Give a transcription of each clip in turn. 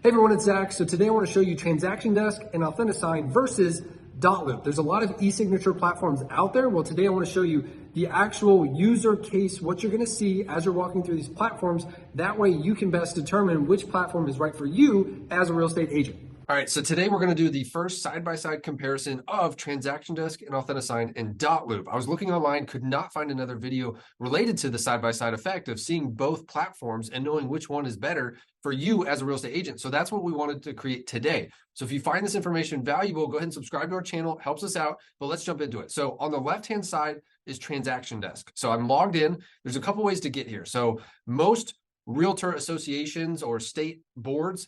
Hey everyone, it's Zach. So today I want to show you Transaction Desk and Authentisign versus Dotloop. There's a lot of e-signature platforms out there. Well, today I want to show you the actual user case, what you're going to see as you're walking through these platforms. That way you can best determine which platform is right for you as a real estate agent. All right, so today we're going to do the first side-by-side comparison of Transaction Desk and Authentisign and Dotloop. I was looking online, could not find another video related to the side-by-side effect of seeing both platforms and knowing which one is better for you as a real estate agent. So that's what we wanted to create today. So if you find this information valuable, go ahead and subscribe to our channel. It helps us out, but let's jump into it. So on the left-hand side is Transaction Desk. So I'm logged in. There's a couple ways to get here. So most realtor associations or state boards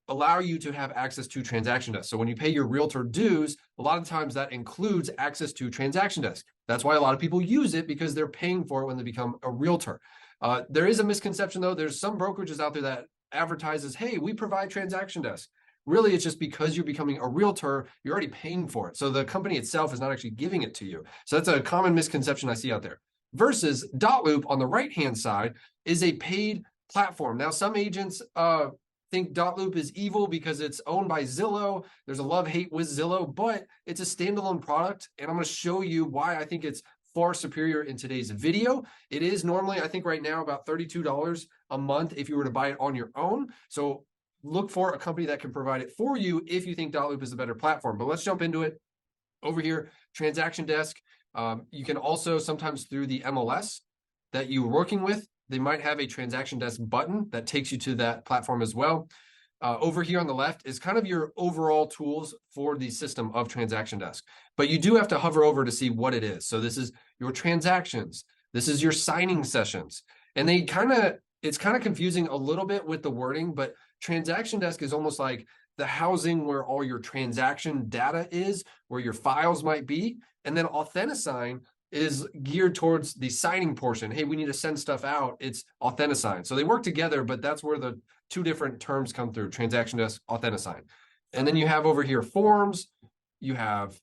allow you to have access to Transaction Desk. So when you pay your realtor dues, a lot of times that includes access to Transaction Desk. That's why a lot of people use it, because they're paying for it when they become a realtor. There is a misconception though. There's some brokerages out there that advertises, hey, we provide Transaction Desk. Really, it's just because you're becoming a realtor, you're already paying for it. So the company itself is not actually giving it to you. So that's a common misconception I see out there. Versus Dotloop on the right-hand side is a paid platform. Now, some agents think Dotloop is evil because it's owned by Zillow. There's a love-hate with Zillow, but it's a standalone product, and I'm going to show you why I think it's far superior in today's video. It is normally, I think right now, about $32 a month if you were to buy it on your own. So look for a company that can provide it for you if you think Dotloop is a better platform. But let's jump into it. Over here, Transaction Desk. You can also sometimes through the MLS that you're working with, they might have a Transaction Desk button that takes you to that platform as well. Over here on the left is kind of your overall tools for the system of Transaction Desk. But you do have to hover over to see what it is. So this is your transactions. This is your signing sessions. And it's kind of confusing a little bit with the wording, but Transaction Desk is almost like the housing where all your transaction data is, where your files might be. And then Authentisign is geared towards the signing portion. Hey, we need to send stuff out. It's Authentisign. So they work together, but that's where the two different terms come through, Transaction Desk, Authentisign. And then you have over here forms. You have,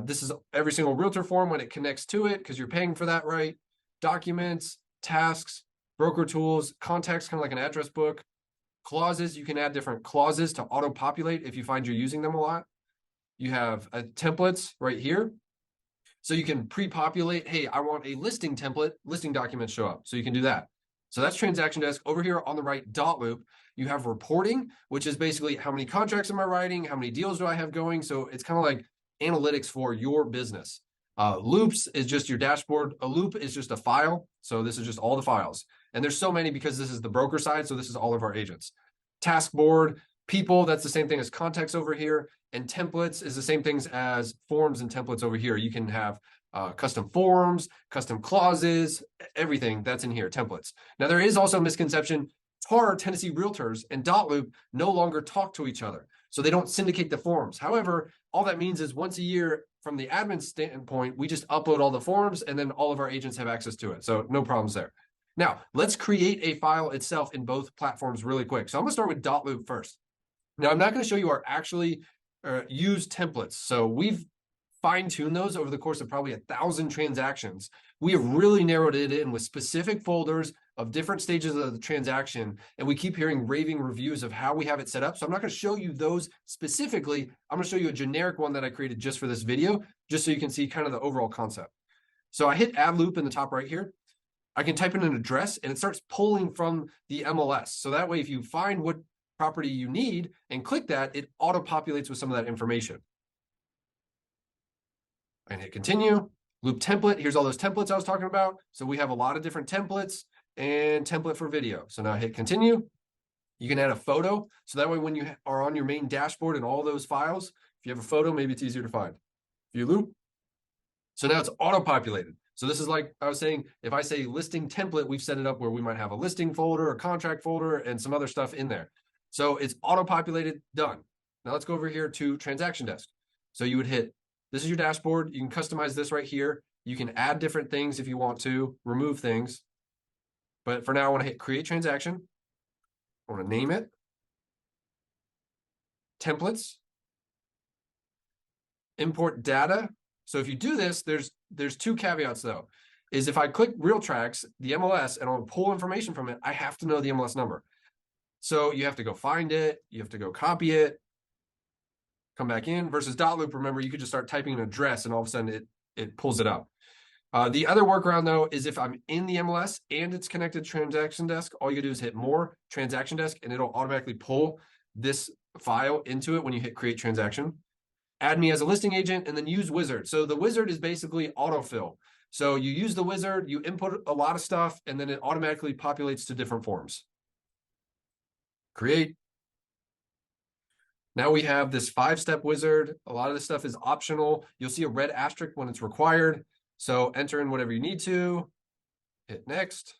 this is every single realtor form when it connects to it, because you're paying for that, right? Documents, tasks, broker tools, contacts, kind of like an address book. Clauses, you can add different clauses to auto-populate if you find you're using them a lot. You have templates right here. So you can pre-populate, hey, I want a listing template, listing documents show up. So you can do that. So that's Transaction Desk. Over here on the right, Dotloop, you have reporting, which is basically how many contracts am I writing? How many deals do I have going? So it's kind of like analytics for your business. Loops is just your dashboard. A loop is just a file. So this is just all the files. And there's so many because this is the broker side. So this is all of our agents. Task board, people, that's the same thing as contacts over here. And templates is the same things as forms and templates over here. You can have custom forms, custom clauses, everything that's in here, templates. Now, there is also a misconception. TAR, Tennessee Realtors, and Dotloop no longer talk to each other. So they don't syndicate the forms. However, all that means is once a year, from the admin standpoint, we just upload all the forms and then all of our agents have access to it. So no problems there. Now, let's create a file itself in both platforms really quick. So I'm going to start with Dotloop first. Now, I'm not going to show you our actually used templates. So we've fine-tuned those over the course of probably 1,000 transactions. We have really narrowed it in with specific folders of different stages of the transaction. And we keep hearing raving reviews of how we have it set up. So I'm not going to show you those specifically. I'm going to show you a generic one that I created just for this video, just so you can see kind of the overall concept. So I hit add loop in the top right here. I can type in an address and it starts pulling from the MLS. So that way, if you find what property you need and click that, it auto-populates with some of that information. And hit continue. Loop template. Here's all those templates I was talking about. So we have a lot of different templates and template for video. So now hit continue. You can add a photo. So that way when you are on your main dashboard and all those files, if you have a photo, maybe it's easier to find. View loop. So now it's auto-populated. So this is like I was saying, if I say listing template, we've set it up where we might have a listing folder, a contract folder, and some other stuff in there. So it's auto-populated, done. Now let's go over here to Transaction Desk. So you would hit, this is your dashboard. You can customize this right here. You can add different things if you want to, remove things. But for now, I want to hit create transaction. I want to name it. Templates. Import data. So if you do this, there's two caveats though. Is if I click RealTrax, the MLS, and I'll pull information from it, I have to know the MLS number. So you have to go find it, you have to go copy it, come back in. Versus Dotloop, remember, you could just start typing an address and all of a sudden it pulls it up. The other workaround though is if I'm in the MLS and it's connected to Transaction Desk, all you do is hit More, Transaction Desk, and it'll automatically pull this file into it when you hit Create Transaction. Add me as a listing agent, and then use Wizard. So the Wizard is basically autofill. So you use the Wizard, you input a lot of stuff, and then it automatically populates to different forms. Create. Now we have this 5-step wizard. A lot of this stuff is optional. You'll see a red asterisk when it's required. So enter in whatever you need to. Hit next.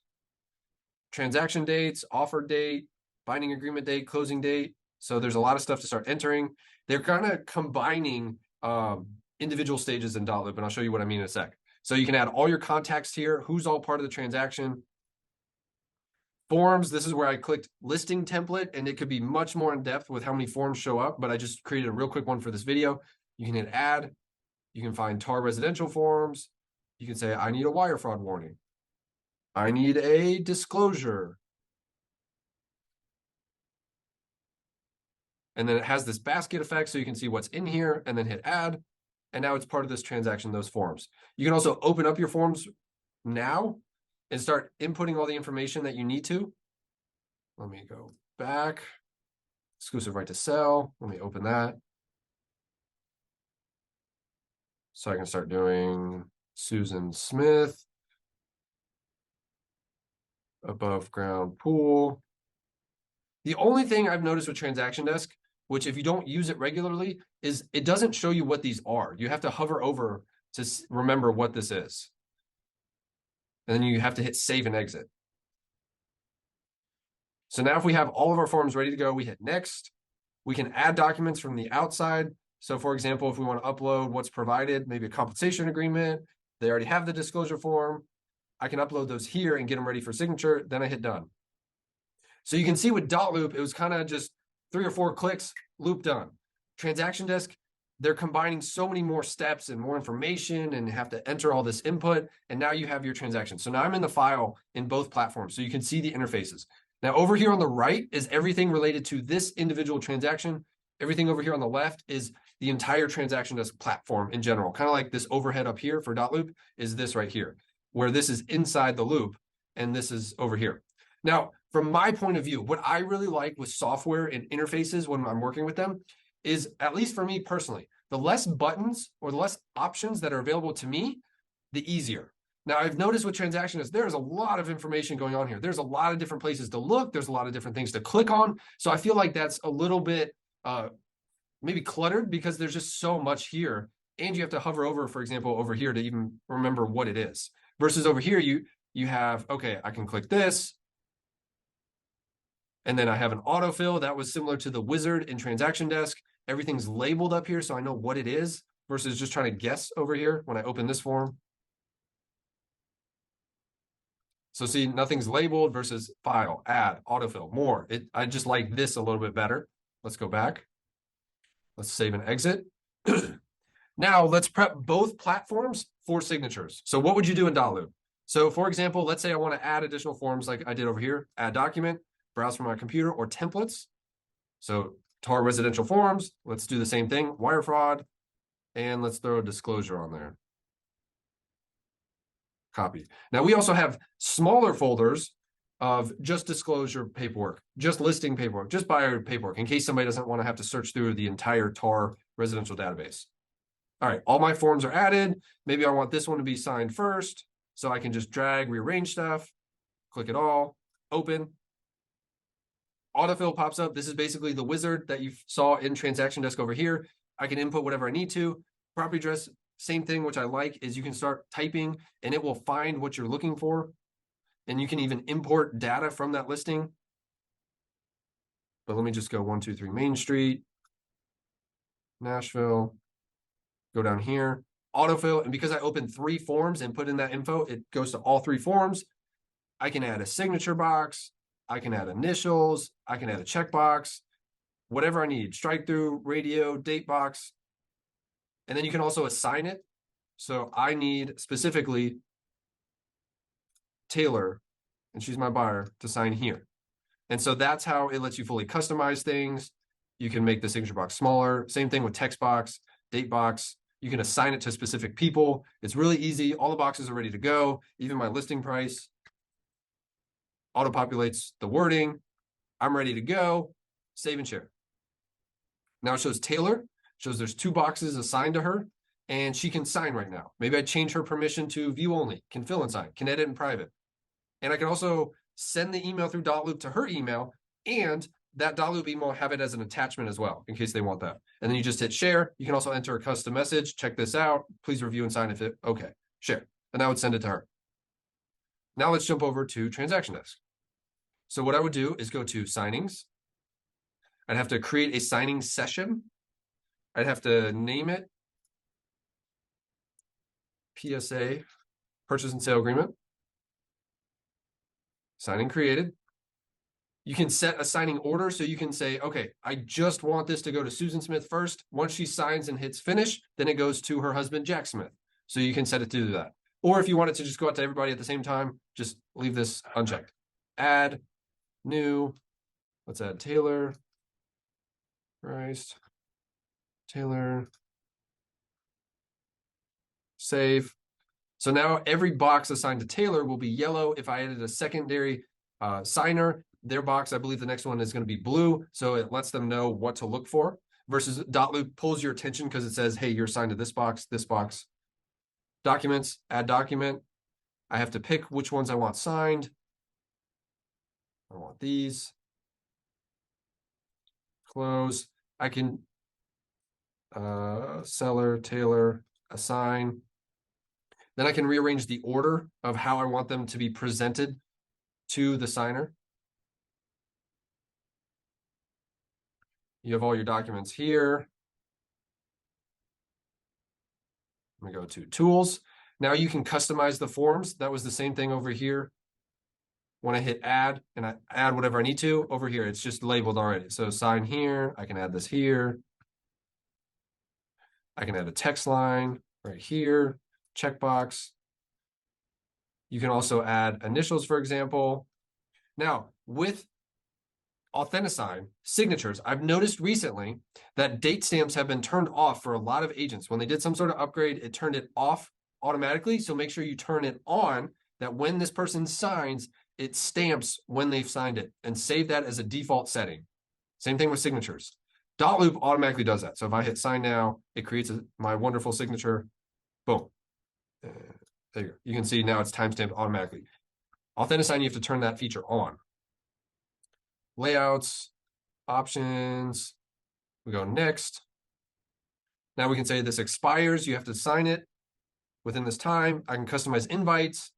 Transaction dates, offer date, binding agreement date, closing date. So there's a lot of stuff to start entering. They're kind of combining individual stages in Dotloop, and I'll show you what I mean in a sec. So you can add all your context here, who's all part of the transaction. Forms, this is where I clicked listing template, and it could be much more in depth with how many forms show up, but I just created a real quick one for this video. You can hit add. You can find TAR residential forms. You can say, I need a wire fraud warning. I need a disclosure. And then it has this basket effect so you can see what's in here and then hit add. And now it's part of this transaction, those forms. You can also open up your forms now and start inputting all the information that you need to. Let me go back. Exclusive right to sell. Let me open that. So I can start doing Susan Smith. Above ground pool. The only thing I've noticed with Transaction Desk, which if you don't use it regularly, is it doesn't show you what these are. You have to hover over to remember what this is. And then you have to hit save and exit. So now if we have all of our forms ready to go, we hit next. We can add documents from the outside. So for example, if we want to upload what's provided, maybe a compensation agreement, they already have the disclosure form. I can upload those here and get them ready for signature. Then I hit done. So you can see with Dotloop, it was kind of just 3 or 4 clicks, loop done. Transaction Desk, they're combining so many more steps and more information and have to enter all this input. And now you have your transaction. So now I'm in the file in both platforms. So you can see the interfaces. Now over here on the right is everything related to this individual transaction. Everything over here on the left is the entire Transaction Desk platform in general. Kind of like this overhead up here for Dotloop is this right here, where this is inside the loop and this is over here. Now, from my point of view, what I really like with software and interfaces when I'm working with them is, at least for me personally, the less buttons or the less options that are available to me, the easier. Now, I've noticed with transactions, there's a lot of information going on here. There's a lot of different places to look. There's a lot of different things to click on. So I feel like that's a little bit maybe cluttered because there's just so much here. And you have to hover over, for example, over here to even remember what it is. Versus over here, you have, okay, I can click this. And then I have an autofill that was similar to the wizard in Transaction Desk. Everything's labeled up here so I know what it is versus just trying to guess over here when I open this form. So see, nothing's labeled versus file, add, autofill, more. I just like this a little bit better. Let's go back. Let's save and exit. Now let's prep both platforms for signatures. So what would you do in Dotloop? So for example, let's say I want to add additional forms like I did over here, add document, browse from my computer, or templates. So TAR residential forms, let's do the same thing, wire fraud, and let's throw a disclosure on there. Copy. Now we also have smaller folders of just disclosure paperwork, just listing paperwork, just buyer paperwork, in case somebody doesn't want to have to search through the entire TAR residential database. All right, all my forms are added. Maybe I want this one to be signed first, so I can just drag, rearrange stuff, click it all, open. Autofill pops up. This is basically the wizard that you saw in Transaction Desk over here. I can input whatever I need to. Property address, same thing, which I like, is you can start typing and it will find what you're looking for. And you can even import data from that listing. But let me just go 123 Main Street, Nashville, go down here, autofill. And because I opened 3 forms and put in that info, it goes to all 3 forms. I can add a signature box. I can add initials. I can add a checkbox, whatever I need, strike through, radio, date box. And then you can also assign it. So I need specifically Taylor, and she's my buyer, to sign here. And so that's how it lets you fully customize things. You can make the signature box smaller. Same thing with text box, date box. You can assign it to specific people. It's really easy. All the boxes are ready to go. Even my listing price auto-populates the wording. I'm ready to go. Save and share. Now it shows Taylor. Shows there's 2 boxes assigned to her, and she can sign right now. Maybe I change her permission to view only, can fill and sign, can edit in private. And I can also send the email through Dotloop to her email, and that Dotloop email have it as an attachment as well, in case they want that. And then you just hit share. You can also enter a custom message. Check this out. Please review and sign if it, okay, share. And that would send it to her. Now let's jump over to Transaction Desk. So what I would do is go to signings. I'd have to create a signing session. I'd have to name it PSA, purchase and sale agreement. Signing created. You can set a signing order, so you can say, okay, I just want this to go to Susan Smith first. Once she signs and hits finish, then it goes to her husband, Jack Smith. So you can set it to do that. Or if you want it to just go out to everybody at the same time, just leave this unchecked. Add, new, let's add Taylor, Christ, Taylor, save. So now every box assigned to Taylor will be yellow. If I added a secondary signer, their box, I believe the next one is going to be blue. So it lets them know what to look for, versus Dotloop pulls your attention because it says, hey, you're assigned to this box, this box. Documents, add document. I have to pick which ones I want signed. I want these. Close. I can seller, Taylor, assign. Then I can rearrange the order of how I want them to be presented to the signer. You have all your documents here. Let me go to tools. Now you can customize the forms. That was the same thing over here. When I hit add and I add whatever I need to over here, it's just labeled already. So sign here, I can add this here. I can add a text line right here, checkbox. You can also add initials, for example. Now, with Authentisign signatures, I've noticed recently that date stamps have been turned off for a lot of agents. When they did some sort of upgrade, it turned it off automatically. So make sure you turn it on, that when this person signs, it stamps when they've signed it, and save that as a default setting. Same thing with signatures. Dotloop automatically does that. So if I hit sign now, it creates my wonderful signature. Boom. There you go. You can see now it's timestamped automatically. Authentisign, you have to turn that feature on. Layouts, options, we go next. Now we can say this expires, you have to sign it within this time. I can customize invites.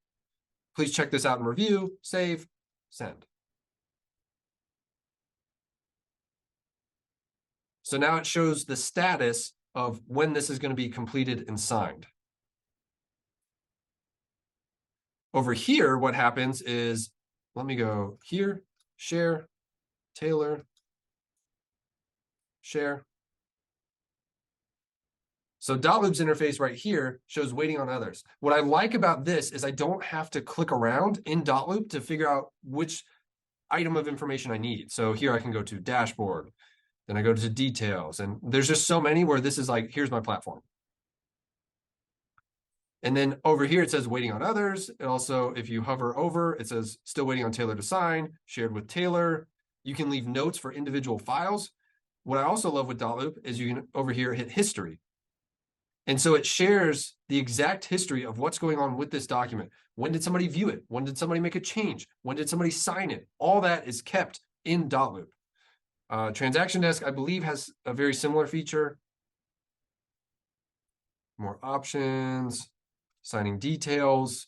Please check this out and review, save, send. So now it shows the status of when this is going to be completed and signed. Over here, what happens is, let me go here, share, Taylor, share. So Dotloop's interface right here shows waiting on others. What I like about this is I don't have to click around in Dotloop to figure out which item of information I need. So here I can go to dashboard, then I go to details, and there's just so many where this is like, here's my platform. And then over here, it says waiting on others. It also, if you hover over, it says still waiting on Taylor to sign, shared with Taylor. You can leave notes for individual files. What I also love with Dotloop is you can over here hit history. And so it shares the exact history of what's going on with this document. When did somebody view it? When did somebody make a change? When did somebody sign it? All that is kept in Dotloop. Transaction Desk, I believe, has a very similar feature. More options, signing details,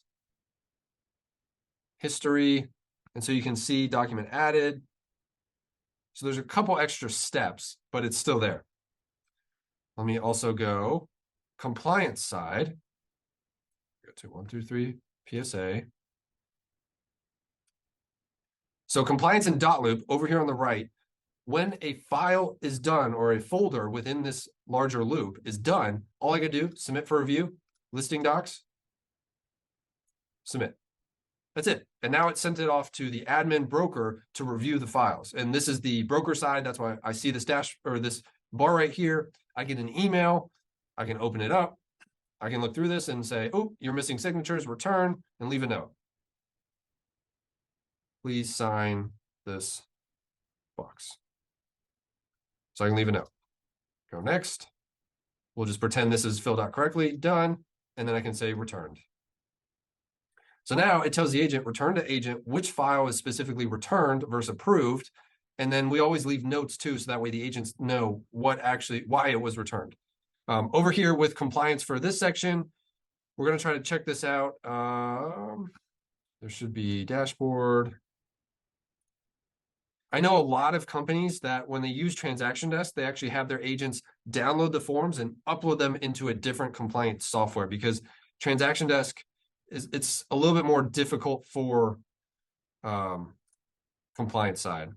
history. And so you can see document added. So there's a couple extra steps, but it's still there. Let me also go compliance side. Go to 1 through 3 PSA. So compliance in Dotloop over here on the right, when a file is done or a folder within this larger loop is done, all I gotta do, submit for review, listing docs, submit. That's it. And now it sent it off to the admin broker to review the files. And this is the broker side. That's why I see this dash or this bar right here. I get an email. I can open it up. I can look through this and say, oh, you're missing signatures, return, and leave a note. Please sign this box. So I can leave a note. Go next. We'll just pretend this is filled out correctly, done, and then I can say returned. So now it tells the agent, return to agent, which file is specifically returned versus approved. And then we always leave notes too, so that way the agents know why it was returned. Over here with compliance for this section, we're going to try to check this out. There should be dashboard. I know a lot of companies that when they use Transaction Desk, they actually have their agents download the forms and upload them into a different compliance software, because Transaction Desk it's a little bit more difficult for compliance side.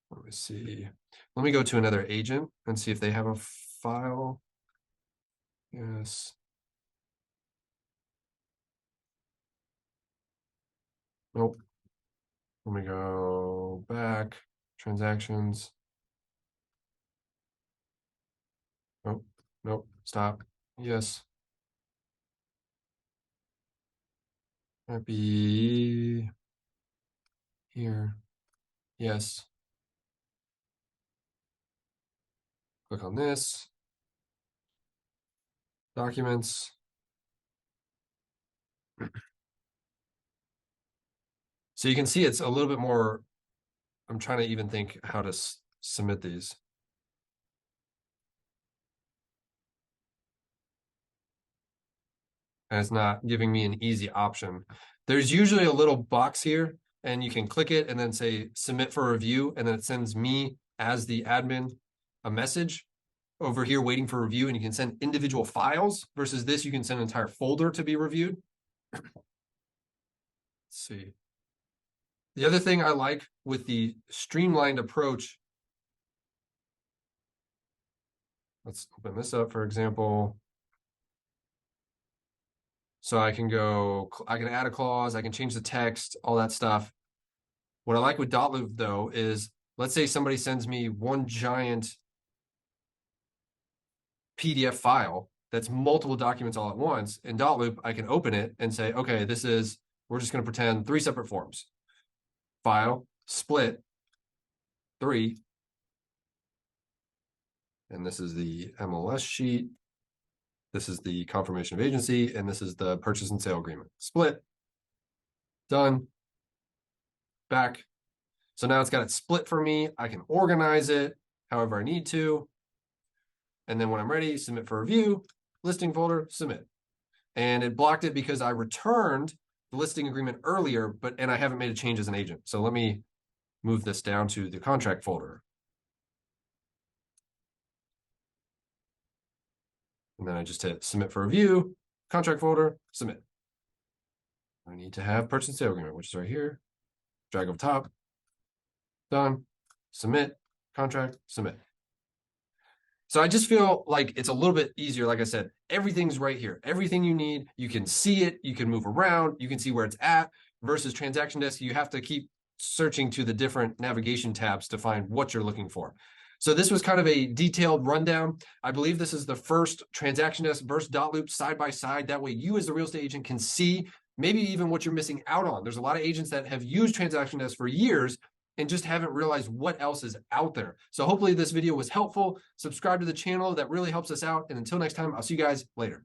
Let me see. Let me go to another agent and see if they have a file. Yes. Nope. Let me go back. Transactions. Nope. Nope. Stop. Yes. Might be here. Yes. Click on this. Documents. So you can see it's a little bit more. I'm trying to even think how to submit these. And it's not giving me an easy option. There's usually a little box here, and you can click it and then say submit for review, and then it sends me as the admin a message over here waiting for review, and you can send individual files versus this, you can send an entire folder to be reviewed. Let's see. The other thing I like with the streamlined approach, let's open this up, for example. So I can add a clause, I can change the text, all that stuff. What I like with Dotloop though is, let's say somebody sends me one giant PDF file that's multiple documents all at once. In Dotloop, I can open it and say, okay, we're just going to pretend 3 separate forms. File, split, 3. And this is the MLS sheet. This is the confirmation of agency, and this is the purchase and sale agreement. Split, done, back. So now it's got it split for me. I can organize it however I need to. And then when I'm ready, submit for review, listing folder, submit. And it blocked it because I returned the listing agreement earlier, and I haven't made a change as an agent. So let me move this down to the contract folder. And then I just hit submit for review, contract folder, submit. I need to have purchase and sale agreement, which is right here. Drag over top, done, submit, contract, submit. So I just feel like it's a little bit easier. Like I said, everything's right here. Everything you need, you can see it, you can move around, you can see where it's at, versus Transaction Desk, you have to keep searching to the different navigation tabs to find what you're looking for. So this was kind of a detailed rundown. I believe this is the first Transaction Desk versus Dotloop side by side. That way you as the real estate agent can see maybe even what you're missing out on. There's a lot of agents that have used Transaction Desk for years and just haven't realized what else is out there. So hopefully this video was helpful. Subscribe to the channel. That really helps us out. And until next time, I'll see you guys later.